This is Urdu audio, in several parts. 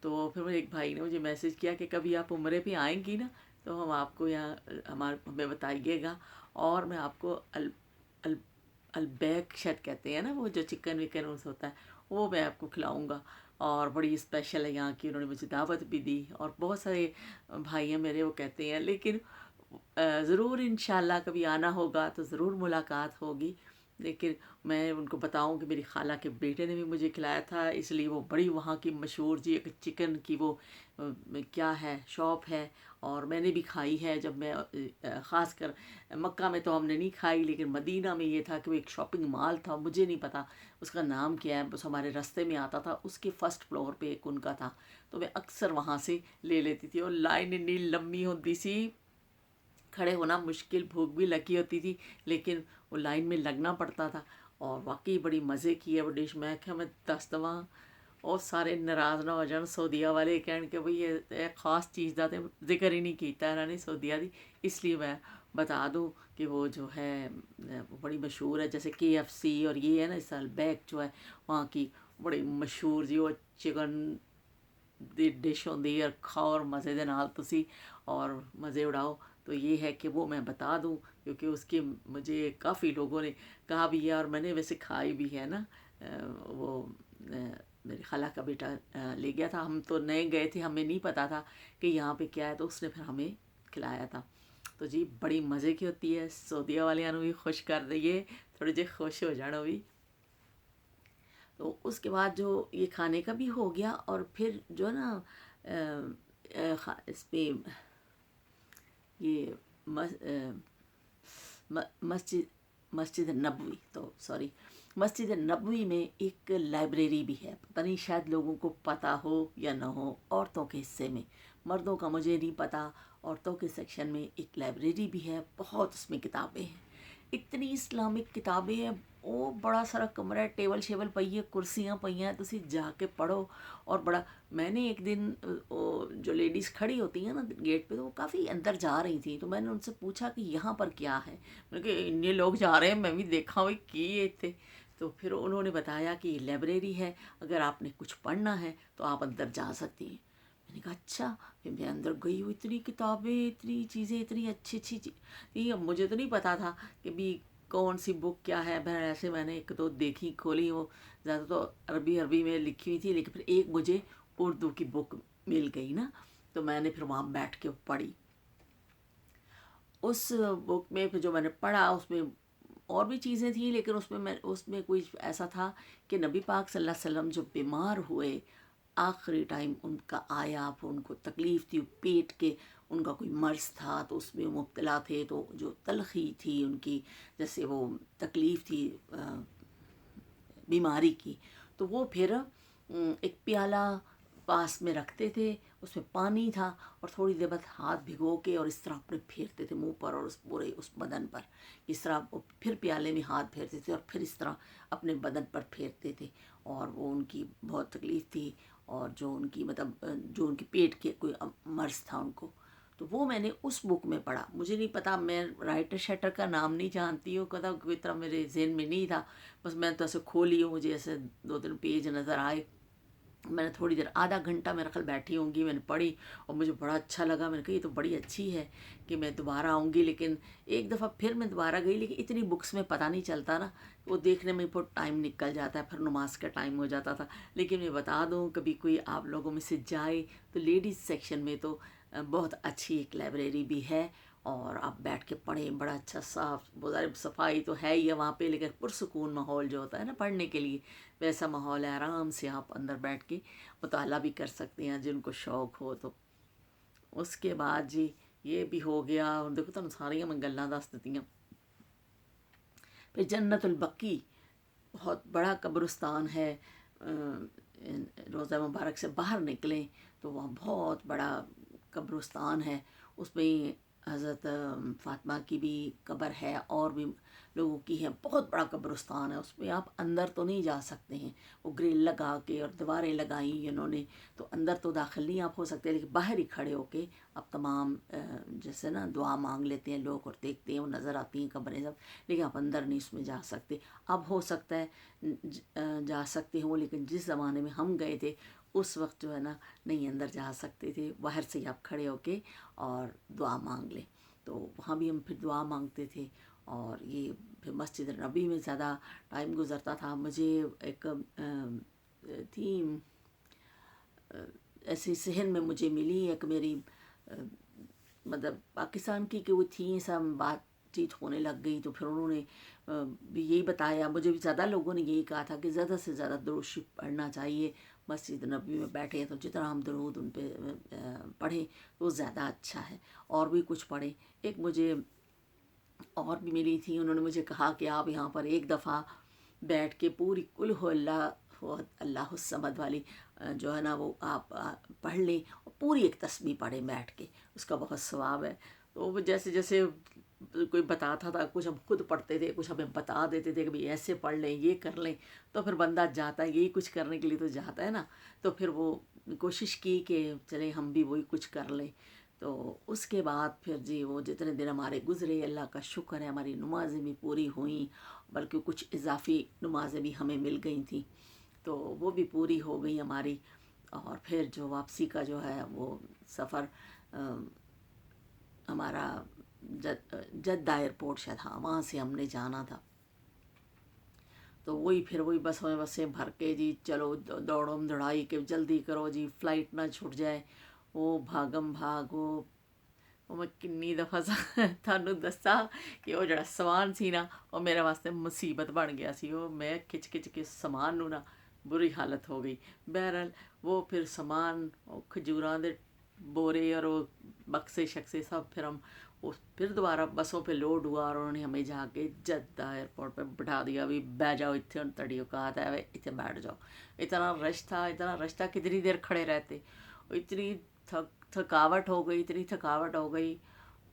تو پھر مجھے ایک بھائی نے مجھے میسیج کیا کہ کبھی آپ عمرے پہ آئیں گی نا تو ہم آپ کو یہاں ہمیں بتائیے گا، اور میں آپ کو ال البیک شاید کہتے ہیں نا، وہ جو چکن وکن اس ہوتا ہے، وہ میں آپ کو کھلاؤں گا، اور بڑی اسپیشل ہے یہاں کی، انہوں نے مجھے دعوت بھی دی، اور بہت سارے بھائی ہیں میرے وہ کہتے ہیں، لیکن ضرور انشاءاللہ کبھی آنا ہوگا تو ضرور ملاقات ہوگی۔ لیکن میں ان کو بتاؤں کہ میری خالہ کے بیٹے نے بھی مجھے کھلایا تھا، اس لیے وہ بڑی وہاں کی مشہور جی ایک چکن کی وہ کیا ہے شاپ ہے، اور میں نے بھی کھائی ہے جب میں خاص کر مکہ میں تو ہم نے نہیں کھائی، لیکن مدینہ میں یہ تھا کہ وہ ایک شاپنگ مال تھا، مجھے نہیں پتا اس کا نام کیا ہے، بس ہمارے راستے میں آتا تھا، اس کے فرسٹ فلور پہ ایک ان کا تھا، تو میں اکثر وہاں سے لے لیتی تھی، اور لائن اتنی لمبی ہوتی سی، کھڑے ہونا مشکل، بھوک بھی لگی ہوتی تھی، لیکن وہ لائن میں لگنا پڑتا تھا، اور واقعی بڑی مزے کی ہے وہ ڈش۔ میں کہ میں دس دواں اور سارے ناراض نہ ہو جان سعودیہ والے، کہن کہ بھئی یہ خاص چیز دا تے ذکر ہی نہیں کیتا انہوں نے سعودیہ دی، اس لیے میں بتا دوں کہ وہ جو ہے وہ بڑی مشہور ہے، جیسے KFC اور یہ ہے نا اس بیک جو ہے وہاں کی بڑی مشہور جی، وہ چکن دی ڈش ہوندی ہے، کھاؤ اور مزے دے نال تسی اور مزے اڑاؤ۔ تو یہ ہے کہ وہ میں بتا دوں، کیونکہ اس کی مجھے کافی لوگوں نے کہا بھی ہے، اور میں نے ویسے کھائی بھی ہے نا۔ وہ میری خالہ کا بیٹا لے گیا تھا، ہم تو نئے گئے تھے، ہمیں نہیں پتا تھا کہ یہاں پہ کیا ہے، تو اس نے پھر ہمیں کھلایا تھا۔ تو جی بڑی مزے کی ہوتی ہے، سعودیہ والوں بھی خوش کر دئیے، تھوڑے جے خوش ہو جانا بھی۔ تو اس کے بعد جو یہ کھانے کا بھی ہو گیا، اور پھر جو ہے نا اس پہ یہ مسجد نبوی، تو سوری، مسجد نبوی میں ایک لائبریری بھی ہے، پتہ نہیں شاید لوگوں کو پتہ ہو یا نہ ہو، عورتوں کے حصے میں، مردوں کا مجھے نہیں پتہ، عورتوں کے سیکشن میں ایک لائبریری بھی ہے، بہت اس میں کتابیں ہیں، اتنی اسلامک کتابیں ہیں، وہ بڑا سارا کمرہ ہے، ٹیبل شیبل پئی ہے، کرسیاں پئی ہیں، تسی جا کے پڑھو، اور بڑا، میں نے ایک دن جو لیڈیز کھڑی ہوتی ہیں نا گیٹ پہ، تو وہ کافی اندر جا رہی تھیں، تو میں نے ان سے پوچھا کہ یہاں پر کیا ہے، میں نے کہ اتنے لوگ جا رہے ہیں، میں بھی دیکھا ہوئی کی یہ تھے، تو پھر انہوں نے بتایا کہ یہ لائبریری ہے، اگر آپ نے کچھ پڑھنا ہے تو آپ اندر جا سکتی ہیں۔ میں نے کہا اچھا، پھر میں اندر گئی ہوں، اتنی کتابیں، اتنی چیزیں، اتنی اچھی اچھی چیز، مجھے تو نہیں پتا تھا کہ بھی کون سی بک کیا ہے، بہر ایسے میں نے ایک دو دیکھی، کھولی، وہ زیادہ تو عربی میں لکھی ہوئی تھی، لیکن پھر ایک مجھے اردو کی بک مل گئی نا، تو میں نے پھر وہاں بیٹھ کے پڑھی۔ اس بک میں پھر جو میں نے پڑھا، اس میں اور بھی چیزیں تھیں، لیکن اس میں کوئی ایسا تھا کہ نبی پاک صلی اللہ علیہ وسلم جو بیمار ہوئے، آخری ٹائم ان کا آیا، پھر ان کو تکلیف تھی، پیٹ کے ان کا کوئی مرض تھا، تو اس میں مبتلا تھے، تو جو تلخی تھی ان کی، جیسے وہ تکلیف تھی بیماری کی، تو وہ پھر ایک پیالہ پاس میں رکھتے تھے، اس میں پانی تھا، اور تھوڑی دیر بعد ہاتھ بھگو کے اور اس طرح اپنے پھیرتے تھے منہ پر اور اس پورے اس بدن پر، اس طرح پھر پیالے میں ہاتھ پھیرتے تھے، اور پھر اس طرح اپنے بدن پر پھیرتے تھے، اور وہ ان کی بہت تکلیف تھی، اور جو ان کی مطلب جو ان کے پیٹ کے کوئی مرض تھا ان کو، تو وہ میں نے اس بک میں پڑھا۔ مجھے نہیں پتا، میں رائٹر شیٹر کا نام نہیں جانتی ہوں، کدا کوئی طرح میرے ذہن میں نہیں تھا، بس میں تو ایسے کھولی ہوں، مجھے ایسے دو تین پیج نظر آئے، میں نے تھوڑی دیر، آدھا گھنٹہ میرے خیال بیٹھی ہوں گی، میں نے پڑھی، اور مجھے بڑا اچھا لگا، میں نے کہا یہ تو بڑی اچھی ہے کہ میں دوبارہ آؤں گی، لیکن ایک دفعہ پھر میں دوبارہ گئی، لیکن اتنی بکس میں پتہ نہیں چلتا نا، وہ دیکھنے میں بہت ٹائم نکل جاتا ہے، پھر نماز کا ٹائم ہو جاتا تھا۔ لیکن میں بتا دوں، کبھی کوئی آپ لوگوں میں سے جائے تو لیڈیز سیکشن میں تو بہت اچھی ایک لائبریری بھی ہے، اور آپ بیٹھ کے پڑھیں، بڑا اچھا صاف، بظاہر صفائی تو ہے ہی ہے وہاں پہ، لیکن پرسکون ماحول جو ہوتا ہے نا پڑھنے کے لیے، ویسا ماحول ہے، آرام سے آپ اندر بیٹھ کے مطالعہ بھی کر سکتے ہیں جن کو شوق ہو تو۔ اس کے بعد جی یہ بھی ہو گیا، اور دیکھو تم ساریاں میں گلاں دس دتیاں۔ پھر جنت البقیع بہت بڑا قبرستان ہے، روضہ مبارک سے باہر نکلیں تو وہاں بہت بڑا قبرستان ہے، اس میں حضرت فاطمہ کی بھی قبر ہے، اور بھی لوگوں کی ہے، بہت بڑا قبرستان ہے، اس میں آپ اندر تو نہیں جا سکتے ہیں، وہ گرل لگا کے اور دیواریں لگائیں انہوں نے، تو اندر تو داخل نہیں آپ ہو سکتے، لیکن باہر ہی کھڑے ہو کے آپ تمام جیسے نا دعا مانگ لیتے ہیں لوگ، اور دیکھتے ہیں، وہ نظر آتی ہیں قبریں سب، لیکن آپ اندر نہیں اس میں جا سکتے۔ اب ہو سکتا ہے جا سکتے ہوں، لیکن جس زمانے میں ہم گئے تھے اس وقت جو ہے نا نہیں اندر جا سکتے تھے، باہر سے ہی آپ کھڑے ہو کے اور دعا مانگ لیں، تو وہاں بھی ہم پھر دعا مانگتے تھے۔ اور یہ پھر مسجد نبی میں زیادہ ٹائم گزرتا تھا۔ مجھے ایک تھی ایسی صحن میں مجھے ملی ایک میری مطلب پاکستان کی کہ وہ تھیں، سب بات چیت ہونے لگ گئی، تو پھر انہوں نے بھی یہی بتایا، مجھے بھی زیادہ لوگوں نے یہی کہا تھا کہ زیادہ سے زیادہ درود شریف پڑھنا چاہیے، مسجد نبوی میں بیٹھے ہیں تو جتنا ہم درود ان پہ پڑھیں وہ زیادہ اچھا ہے، اور بھی کچھ پڑھیں۔ ایک مجھے اور بھی ملی تھی، انہوں نے مجھے کہا کہ آپ یہاں پر ایک دفعہ بیٹھ کے پوری قل ہو اللہ الصمد والی جو ہے نا وہ آپ پڑھ لیں، اور پوری ایک تسبیح پڑھیں بیٹھ کے، اس کا بہت ثواب ہے۔ تو وہ جیسے جیسے کوئی بتاتا تھا، کچھ ہم خود پڑھتے تھے، کچھ ہمیں بتا دیتے تھے کہ بھئی ایسے پڑھ لیں، یہ کر لیں، تو پھر بندہ جاتا ہے، یہی کچھ کرنے کے لیے تو جاتا ہے نا، تو پھر وہ کوشش کی کہ چلیں ہم بھی وہی کچھ کر لیں۔ تو اس کے بعد پھر جی وہ جتنے دن ہمارے گزرے، اللہ کا شکر ہے ہماری نمازیں بھی پوری ہوئیں، بلکہ کچھ اضافی نمازیں بھی ہمیں مل گئی تھیں، تو وہ بھی پوری ہو گئی ہماری۔ اور پھر جو واپسی کا جو ہے وہ سفر ہمارا جدہ ایئرپورٹ شاید، ہاں وہاں سے ہم نے جانا تھا، تو وہی پھر وہی بسیں بھر کے جی چلو دوڑم دوڑائی کہ جلدی کرو جی فلائٹ نہ چھٹ جائے، وہ بھاگم بھاگ وہ میں کنی دفعہ تھانوں دسا کہ وہ جڑا سامان سی نا وہ میرے واسطے مصیبت بن گیا سی، وہ میں کھچ کھچ کے سامان نو نا بری حالت ہو گئی۔ بہرحال وہ پھر سامان کھجوراں دے بورے اور وہ بکسے شکسے سب پھر ہم پھر دوبارہ بسوں پہ لوڈ ہوا، اور انہوں نے ہمیں جا کے جدہ ایئرپورٹ پہ بٹھا دیا، بھی بہ جاؤ اتنے، ہوں تڑی اوقات ہے اتنے بیٹھ جاؤ۔ اتنا رش تھا کتنی دیر کھڑے رہتے، اتنی تھکاوٹ ہو گئی، اتنی تھکاوٹ ہو گئی،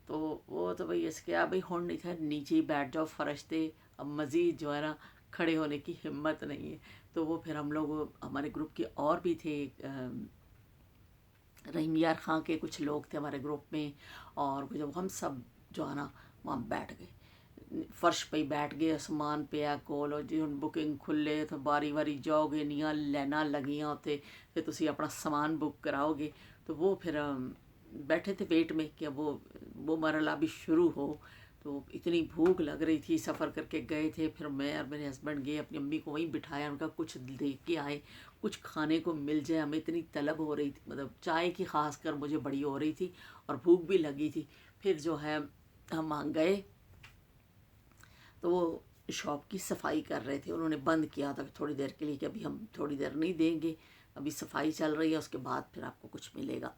تو وہ تو بھئی اس کیا بھئی ہن اتنے نیچے ہی بیٹھ جاؤ فرش تے، اب مزید جو ہے نا کھڑے ہونے کی ہمت نہیں ہے۔ تو وہ پھر ہم لوگ ہمارے گروپ کے اور بھی تھے، رحیم یار خان کے کچھ لوگ تھے ہمارے گروپ میں، اور جب ہم سب جو ہے نا وہاں بیٹھ گئے، فرش پہ ہی بیٹھ گئے، سامان پیا کول، اور جی ہن بکنگ کھلے تو باری باری جاؤ گے، نیاں لائناں لگیاں ہوتے، پھر تسی اپنا سامان بک کراؤ گے، تو وہ پھر بیٹھے تھے ویٹ میں کہ اب وہ مرحلہ بھی شروع ہو۔ تو اتنی بھوک لگ رہی تھی، سفر کر کے گئے تھے، پھر میں اور میرے ہسبینڈ گئے اپنی امی کو وہیں بٹھایا، ان کا کچھ دے کے آئے، کچھ کھانے کو مل جائے، ہمیں اتنی طلب ہو رہی تھی، مطلب چائے کی خاص کر مجھے بڑی ہو رہی تھی، اور بھوک بھی لگی تھی۔ پھر جو ہے ہم گئے تو وہ شاپ کی صفائی کر رہے تھے، انہوں نے بند کیا تھا تھوڑی دیر کے لیے کہ ابھی ہم تھوڑی دیر نہیں دیں گے، ابھی صفائی چل رہی ہے، اس کے بعد پھر آپ کو کچھ ملے گا۔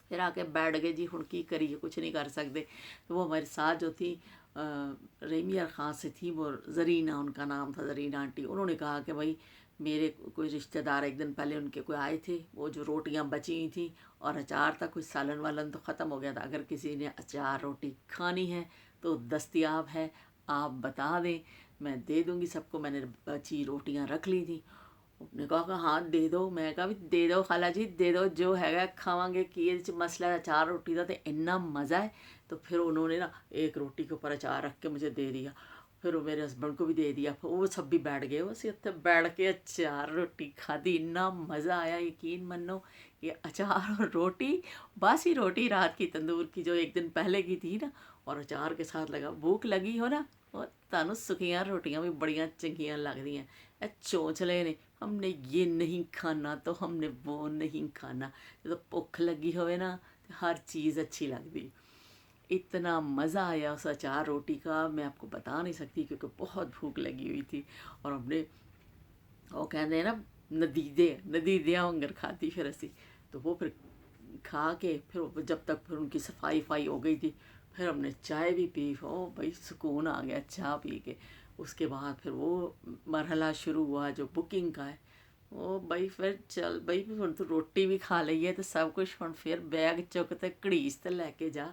پھر آ کے بیٹھ گئے جی ہن کی کریے، کچھ نہیں کر سکتے۔ تو وہ ہمارے ساتھ جو تھی رحیم یار خان سے تھی، وہ زرینہ ان کا نام تھا، زرینہ آنٹی، انہوں نے کہا کہ بھائی میرے کوئی رشتہ دار ایک دن پہلے ان کے کوئی آئے تھے، وہ جو روٹیاں بچی ہوئی تھیں اور اچار تھا، کوئی سالن والن تو ختم ہو گیا تھا، اگر کسی نے اچار روٹی کھانی ہے تو دستیاب ہے، آپ بتا دیں میں دے دوں گی سب کو۔ میں نے بچی روٹیاں رکھ لی تھیں، انہوں نے کہا کہ ہاں دے دو، میں کہا بھی دے دو خالہ جی دے دو، جو ہے کھاواں گے، کی مسئلہ ہے اچار روٹی کا تو اتنا مزہ ہے۔ تو پھر انہوں نے نا ایک روٹی کے اوپر اچار رکھ کے مجھے دے دیا، پھر وہ میرے ہسبینڈ کو بھی دے دیا، پھر وہ سب بھی بیٹھ گئے، وہ اتنے بیٹھ کے اچار روٹی کھادی، اتنا مزہ آیا یقین منو کہ اچار اور روٹی، باسی روٹی رات کی تندور کی جو ایک دن پہلے کی تھی نا، اور اچار کے ساتھ لگا، بھوک لگی ہو نا، اور تانوں سکیاں روٹیاں بھی بڑیاں چنگیاں لگدی ہیں۔ اے چونچلے نے ہم نے یہ نہیں کھانا تو ہم نے وہ نہیں کھانا، جب بھوک لگی ہوئے نا تو ہر چیز اچھی لگتی۔ اتنا مزہ آیا اس اچار روٹی کا میں آپ کو بتا نہیں سکتی، کیونکہ بہت بھوک لگی ہوئی تھی، اور ہم نے وہ کہتے ہیں نا ندیدیاں وانگر کھاتی پھر اسی، تو وہ پھر کھا کے پھر جب تک پھر ان کی صفائی ہو گئی تھی، پھر ہم نے چائے بھی پی، او بھائی سکون آ گیا چائے پی کے۔ اس کے بعد پھر وہ مرحلہ شروع ہوا جو بکنگ کا ہے، وہ بھائی پھر چل بھائی ہن تو روٹی بھی کھا لئیے تو سب کچھ، ہن پھر بیگ چک تے کڑیس تے لے کے جا،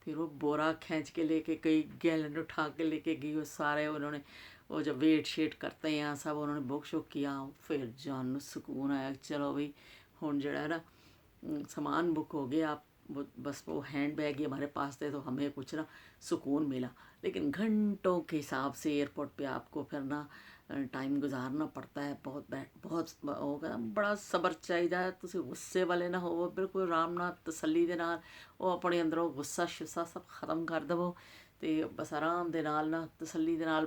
پھر وہ بورا کھینچ کے لے کے گئی، گیلن اٹھا کے لے کے گئی، وہ سارے انہوں نے وہ جب ویٹ شیٹ کرتے ہیں سب انہوں نے بک شک کیا، پھر جان سکون آیا، چلو بھائی ہن جڑا ہے نا سامان بک ہو گیا، آپ بس وہ ہینڈ بیگ ہی ہمارے پاس تھے تو ہمیں کچھ نا سکون ملا۔ لیکن گھنٹوں کے حساب سے ایئرپورٹ پہ آپ کو پھر نا ਟਾਈਮ ਗੁਜ਼ਾਰਨਾ ਪੜਤਾ ਹੈ, ਬਹੁਤ ਹੋਗਾ ਬੜਾ ਸਬਰ ਚਾਹੀਦਾ ਹੈ। ਤੁਸੀਂ ਗੁੱਸੇ ਵਾਲੇ ਨਾ ਹੋਵੋ, ਬਿਲਕੁਲ ਆਰਾਮ ਨਾਲ ਤਸੱਲੀ ਦੇ ਨਾਲ ਉਹ ਆਪਣੇ ਅੰਦਰੋਂ ਗੁੱਸਾ ਸ਼ੁੱਸਾ ਸਭ ਖਤਮ ਕਰ ਦੇਵੋ ਅਤੇ ਬਸ ਆਰਾਮ ਦੇ ਨਾਲ ਨਾ ਤਸੱਲੀ ਦੇ ਨਾਲ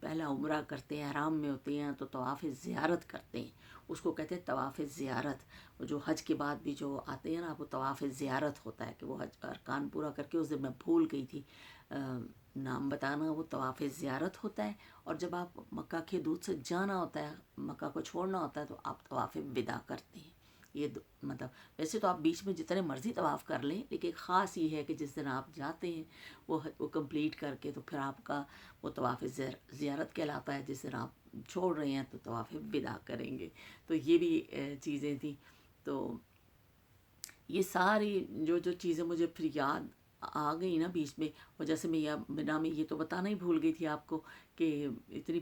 پہلا عمرہ کرتے ہیں، احرام میں ہوتے ہیں تو طواف زیارت کرتے ہیں، اس کو کہتے ہیں طواف زیارت۔ وہ جو حج کے بعد بھی جو آتے ہیں نا، وہ طواف زیارت ہوتا ہے کہ وہ حج ارکان پورا کر کے، اس دن میں بھول گئی تھی نام بتانا، وہ طواف زیارت ہوتا ہے۔ اور جب آپ مکہ کے دودھ سے جانا ہوتا ہے، مکہ کو چھوڑنا ہوتا ہے، تو آپ طواف وداع کرتے ہیں۔ یہ مطلب ویسے تو آپ بیچ میں جتنے مرضی طواف کر لیں، لیکن ایک خاص یہ ہے کہ جس دن آپ جاتے ہیں وہ کمپلیٹ کر کے، تو پھر آپ کا وہ طواف زیارت کہلاتا ہے۔ جس دن آپ چھوڑ رہے ہیں تو طواف وداع کریں گے۔ تو یہ بھی چیزیں تھیں۔ تو یہ ساری جو جو چیزیں مجھے پھر یاد آ گئی نا بیچ میں، اور جیسے میں مینا میں یہ تو بتانا ہی بھول گئی تھی آپ کو کہ اتنی